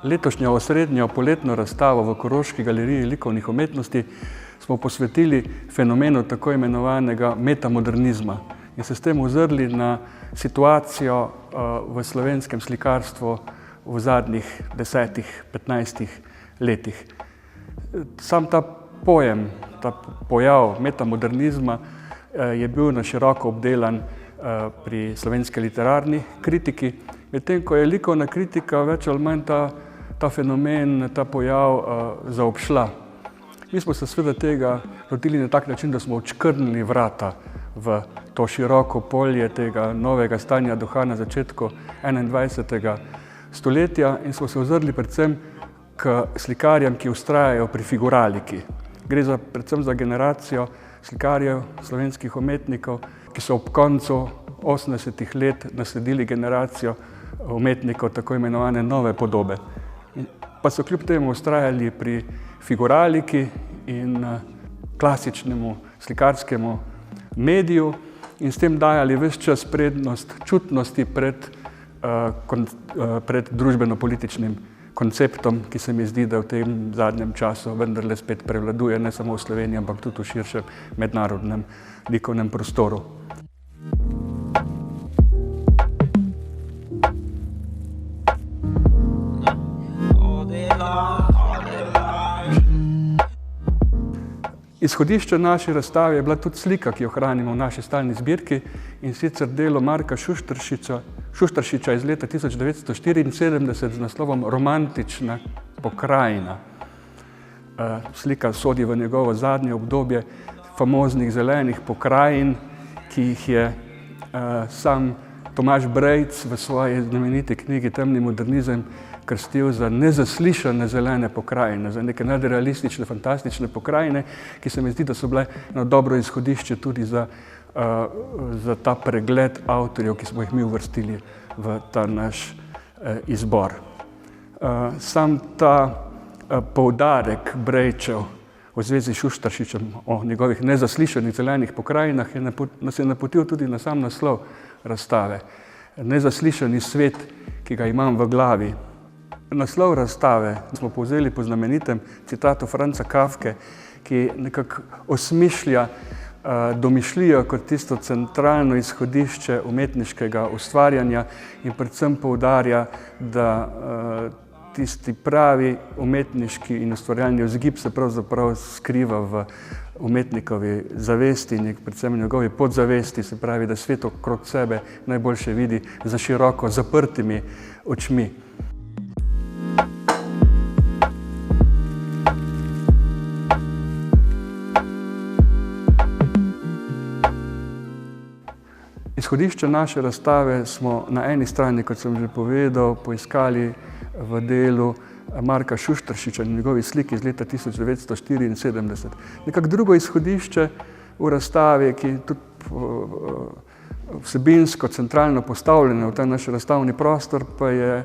letošnjo osrednjo poletno razstavo v Koroški galeriji likovnih umetnosti smo posvetili fenomenu tako imenovanega metamodernizma in se s tem ozrli na situacijo v slovenskem slikarstvu v zadnjih 10-15 letih. Sam ta pojem, ta pojav metamodernizma je bil na široko obdelan pri slovenski literarni kritiki, medtem ko je likovna kritika več ali manj ta fenomen, ta pojav zaobšla. Mi smo se seveda tega lotili na tak način, da smo odškrnili vrata v to široko polje tega novega stanja duha na začetku 21. stoletja in smo se ozrli predvsem k slikarjem, ki vztrajajo pri figuraliki. Gre predvsem za generacijo slikarjev, slovenskih umetnikov, ki so ob koncu 80. let nasledili generacijo umetnikov tako imenovane nove podobe. Pa so kljub temu vztrajali pri figuraliki in klasičnemu slikarskemu mediju in s tem dajali ves čas prednost čutnosti pred družbeno-političnim konceptom, ki se mi zdi, da v tem zadnjem času vendarle spet prevladuje ne samo v Sloveniji, ampak tudi v širšem mednarodnem likovnem prostoru. Izhodišče naše razstave je bila tudi slika, ki jo hranimo v naši stalni zbirki, in sicer delo Marka Šuštaršiča iz leta 1974 z naslovom Romantična pokrajina. Slika sodi v njegovo zadnje obdobje famoznih zelenih pokrajin, ki jih je sam Tomaž Brejc v svoji znameniti knjigi Temni modernizem krstil za nezaslišane zelene pokrajine, za neke nadrealistične, fantastične pokrajine, ki se mi zdi, da so bile eno dobro izhodišče tudi za ta pregled avtorjev, ki smo jih mi uvrstili v ta naš izbor. Sam ta poudarek Brejčev v zvezi s Šuštaršičem o njegovih nezaslišanih zelenih pokrajinah nas je napotil tudi na sam naslov razstave. Nezaslišani svet, ki ga imam v glavi. Naslov razstave smo povzeli po znamenitem citatu Franza Kafke, ki nekako osmišlja domišljijo kot tisto centralno izhodišče umetniškega ustvarjanja in predvsem poudarja, da tisti pravi umetniški in ustvarjalni vzgib se pravzaprav skriva v umetnikovi zavesti in predvsem v njegovi podzavesti, se pravi, da svet okrog sebe najboljše vidi za široko zaprtimi očmi. Izhodišče naše razstave smo na eni strani, kot sem že povedal, poiskali v delu Marka Šuštaršiča in njegovi sliki iz leta 1974. Nekako drugo izhodišče v razstavi, ki je tudi vsebinsko centralno postavljeno v ta naš razstavni prostor, pa je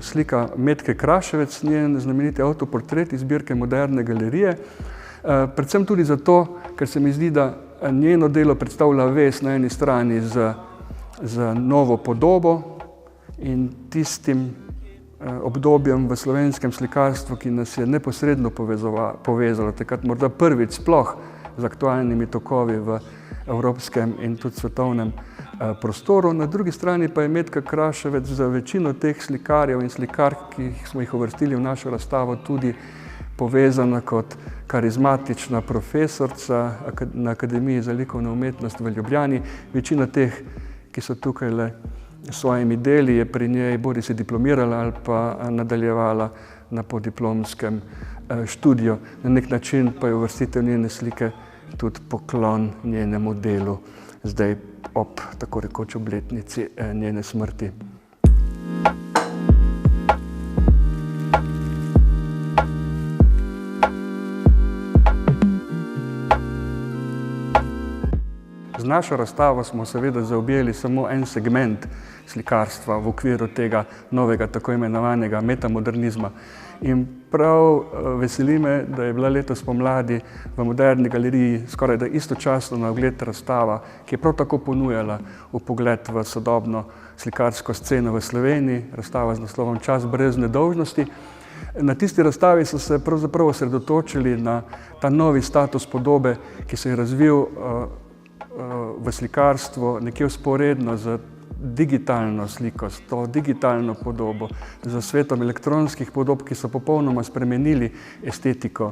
slika Metke Kraševec, njen znameniti avtoportret iz zbirke Moderne galerije. Predvsem tudi zato, ker se mi zdi, da njeno delo predstavlja vez na eni strani z novo podobo in tistim obdobjem v slovenskem slikarstvu, ki nas je neposredno povezalo, takrat morda prvič sploh z aktualnimi tokovi v evropskem in tudi svetovnem prostoru. Na drugi strani pa je Metka Kraševec za večino teh slikarjev in slikark, ki smo jih uvrstili v našo razstavo, tudi povezana kot karizmatična profesorica na Akademiji za likovno umetnost v Ljubljani. Večina teh, ki so tukaj le s svojimi deli, je pri njej bodisi diplomirala ali pa nadaljevala na podiplomskem študiju. Na nek način pa je uvrstitev njene slike tudi poklon njenemu delu, zdaj ob tako rekoč obletnici njene smrti. Z našo razstavo smo seveda zaobjeli samo en segment slikarstva v okviru tega novega tako imenovanega metamodernizma. In prav veseli me, da je bila letos pomladi v Moderni galeriji skoraj da istočasno na ogled razstava, ki je prav tako ponujala vpogled v sodobno slikarsko sceno v Sloveniji, razstava z naslovom Čas brez nedolžnosti. Na tisti razstavi so se pravzaprav osredotočili na ta novi status podobe, ki se je razvil v slikarstvo nekje vzporedno z digitalno sliko, s to digitalno podobo, z svetom elektronskih podob, ki so popolnoma spremenili estetiko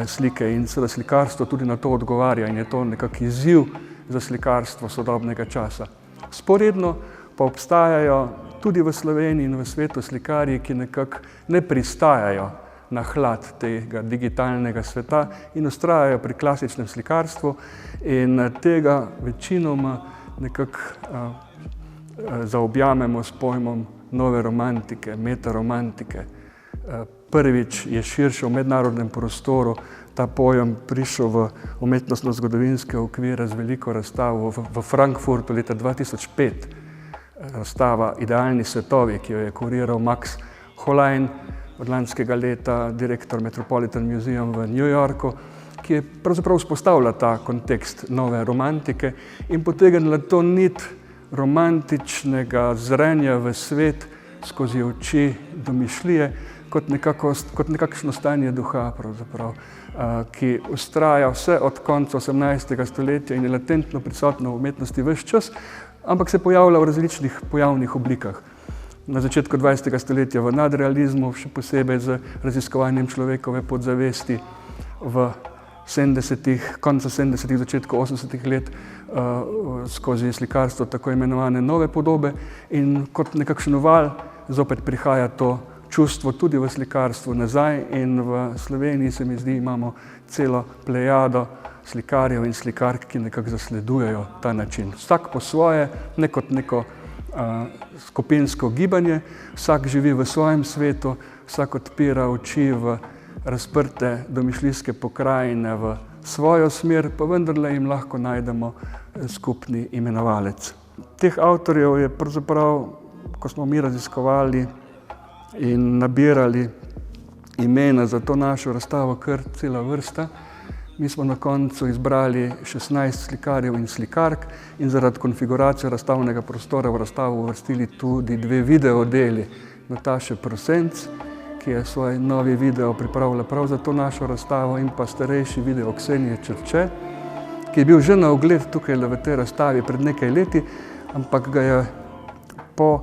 slike in seveda slikarstvo tudi na to odgovarja in je to nekak izziv za slikarstvo sodobnega časa. Vzporedno pa obstajajo tudi v Sloveniji in v svetu slikarji, ki nekako ne pristajajo na hlad tega digitalnega sveta in vztrajajo pri klasičnem slikarstvu in tega večinoma nekako zaobjamemo s pojmom nove romantike, metaromantike. Prvič je širše v mednarodnem prostoru ta pojem prišel v umetnostno-zgodovinske okvire z veliko razstavo v Frankfurtu leta 2005. Razstava Idealni svetovi, ki jo je kuriral Max Hollein, od lanskega leta direktor Metropolitan Museum v New Yorku, ki je pravzaprav vzpostavila ta kontekst nove romantike in potegnila to nit romantičnega zrenja v svet skozi oči domišljije kot nekakšno stanje duha, ki vztraja vse od konca 18. stoletja in je latentno prisotno v umetnosti ves čas, ampak se pojavlja v različnih pojavnih oblikah. Na začetku 20. stoletja v nadrealizmu, še posebej z raziskovanjem človekove podzavesti v konca 70. začetku 80. let skozi slikarstvo tako imenovane nove podobe in kot nekakšen val zopet prihaja to čustvo tudi v slikarstvu nazaj in v Sloveniji se mi zdi imamo celo plejado slikarjev in slikark, ki nekako zasledujejo ta način. Vsak po svoje, ne kot neko skupinsko gibanje, vsak živi v svojem svetu, vsak odpira oči v razprte domišljijske pokrajine v svojo smer, pa vendarle jim lahko najdemo skupni imenovalec. Teh avtorjev je pravzaprav, ko smo mi raziskovali in nabirali imena za to našo razstavo, kar cela vrsta. Mi smo na koncu izbrali 16 slikarjev in slikark in zaradi konfiguracije razstavnega prostora v razstavo uvrstili tudi 2 videodeli Nataše Prosenc, ki je svoj novi video pripravila prav za to našo razstavo, in pa starejši video Ksenije Čerče, ki je bil že na ogled tukaj v tej razstavi pred nekaj leti, ampak ga je po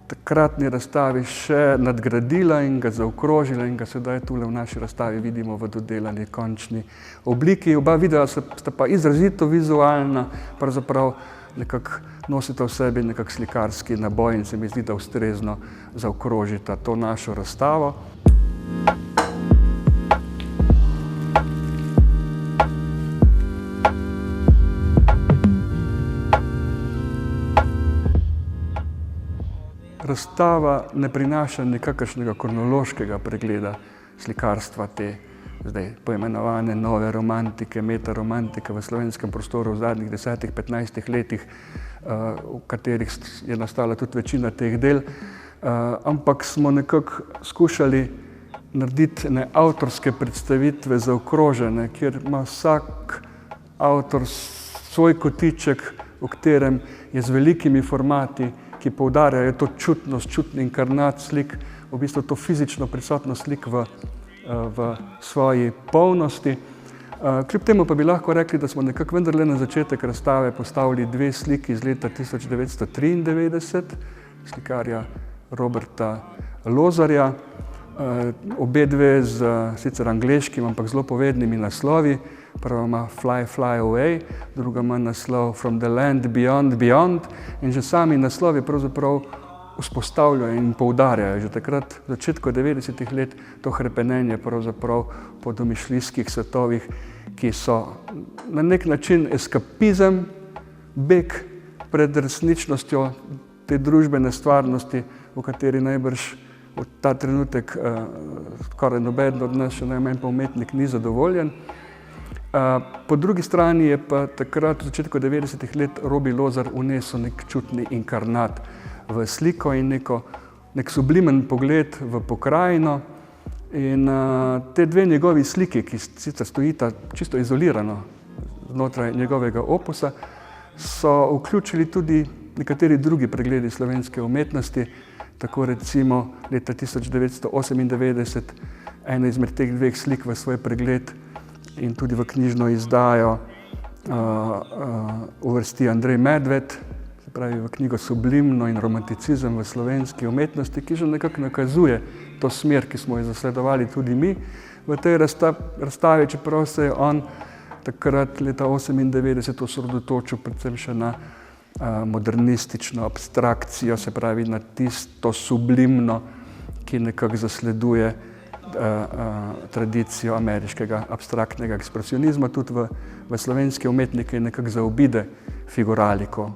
takratni razstavi še nadgradila in ga zaokrožila in ga sedaj tule v naši razstavi vidimo v dodelani končni obliki. Oba videa sta pa izrazito vizualna, pravzaprav nekako nosita v sebi nekak slikarski naboj in se mi zdi, da ustrezno zaokrožita to našo razstavo. Razstava ne prinaša nikakršnega kronološkega pregleda slikarstva te zdaj poimenovane nove romantike, metaromantike v slovenskem prostoru v zadnjih 10-15 letih, v katerih je nastala tudi večina teh del, ampak smo nekako skušali narediti avtorske predstavitve zaokrožene, kjer ima vsak avtor svoj kotiček, v katerem je z velikimi formati, ki poudarjajo to čutnost, čutni inkarnat slik, v bistvu to fizično prisotnost slik v svoji polnosti. Kljub temu pa bi lahko rekli, da smo nekako vendarle na začetek razstave postavili 2 sliki iz leta 1993, slikarja Roberta Lozarja, obe dve z sicer angleškim, ampak zelo povednimi naslovi. Prva ima Fly, Fly Away, druga ima naslov From the Land Beyond, Beyond in že sami naslovi pravzaprav vzpostavljajo in poudarjajo že takrat v začetku 90. let to hrepenenje pravzaprav po domišljijskih svetovih, ki so na nek način eskapizem, beg pred resničnostjo te družbene stvarnosti, v kateri najbrž v ta trenutek skoraj noben od nas, še najmanj pa umetnik, ni zadovoljen. Po drugi strani je pa takrat v začetku 90. let Robi Lozar vnesel nek čutni inkarnat v sliko in nek sublimen pogled v pokrajino, In te dve njegovi sliki, ki sicer stojita čisto izolirano znotraj njegovega opusa, so vključili tudi nekateri drugi pregledi slovenske umetnosti, tako recimo leta 1998 ena izmed teh dveh slik v svoj pregled in tudi v knjižno izdajo uvrsti Andrej Medved, se pravi v knjigo Sublimno in romanticizem v slovenski umetnosti, ki že nekako nakazuje to smer, ki smo jo zasledovali tudi mi v tej razstavi, čeprav se je on takrat leta 1998 osredotočil predvsem še na modernistično abstrakcijo, se pravi na tisto sublimno, ki nekako zasleduje tradicijo ameriškega abstraktnega ekspresionizma, tudi v slovenske umetnike nekako zaobide figuraliko.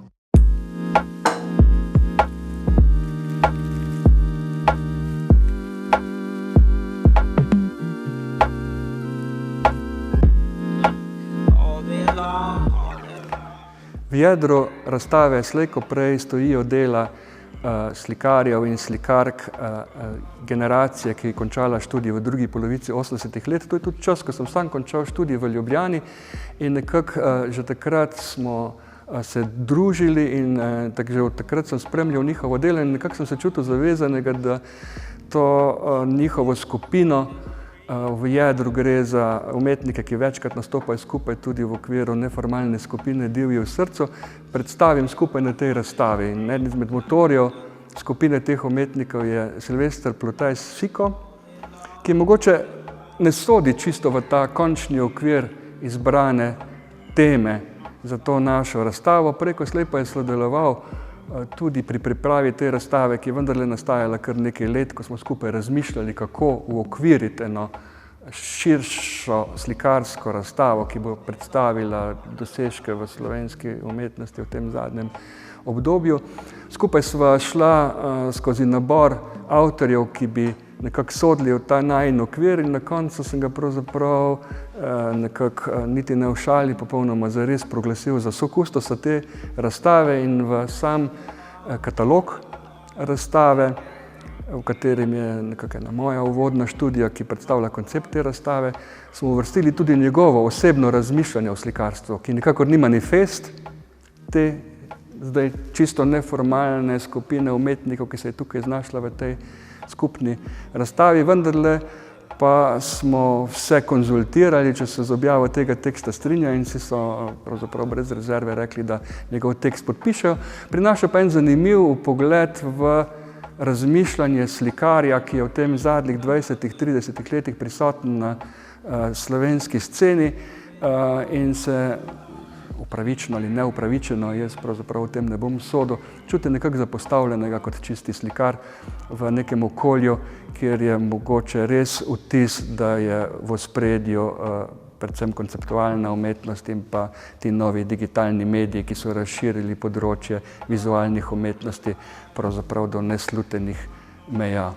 V jedru razstave slej ko prej stojijo dela slikarjev in slikark generacije, ki je končala študij v drugi polovici 80-ih let. To je tudi čas, ko sem sam končal študij v Ljubljani in nekako že takrat smo se družili in že od takrat sem spremljal njihovo delo in nekako sem se čutil zavezanega, da to njihovo skupino, v jedru gre za umetnike, ki večkrat nastopajo skupaj tudi v okviru neformalne skupine Divji v srcu, predstavim skupaj na tej razstavi. In eden izmed motorjev skupine teh umetnikov je Silvester Plutajs Siko, ki mogoče ne sodi čisto v ta končni okvir izbrane teme za to našo razstavo, preko slej pa je sodeloval tudi pri pripravi te razstave, ki je vendarle nastajala kar nekaj let, ko smo skupaj razmišljali, kako uokviriti eno širšo slikarsko razstavo, ki bo predstavila dosežke v slovenski umetnosti v tem zadnjem obdobju. Skupaj sva šla skozi nabor avtorjev, ki bi nekako sodili v ta najin okvir in na koncu sem ga pravzaprav nekako niti ne v šali, popolnoma zares proglasil za sokustosa te razstave in v sam katalog razstave, v katerem je nekako ena moja uvodna študija, ki predstavlja koncept te razstave, smo uvrstili tudi njegovo osebno razmišljanje o slikarstvu, ki nikakor ni manifest te zdaj čisto neformalne skupine umetnikov, ki se je tukaj znašla v tej skupni razstavi, vendarle pa smo vse konzultirali, če se z objavo tega teksta strinjajo in si so pravzaprav brez rezerve rekli, da njegov tekst podpišejo. Prinaša pa en zanimiv pogled v razmišljanje slikarja, ki je v tem zadnjih 20-30 letih prisoten na slovenski sceni in se upravičeno ali neupravičeno, jaz pravzaprav v tem ne bom sodil, čuti nekako zapostavljenega kot čisti slikar v nekem okolju, kjer je mogoče res vtis, da je v ospredju predvsem konceptualna umetnost in pa ti novi digitalni mediji, ki so razširili področje vizualnih umetnosti pravzaprav do neslutenih meja.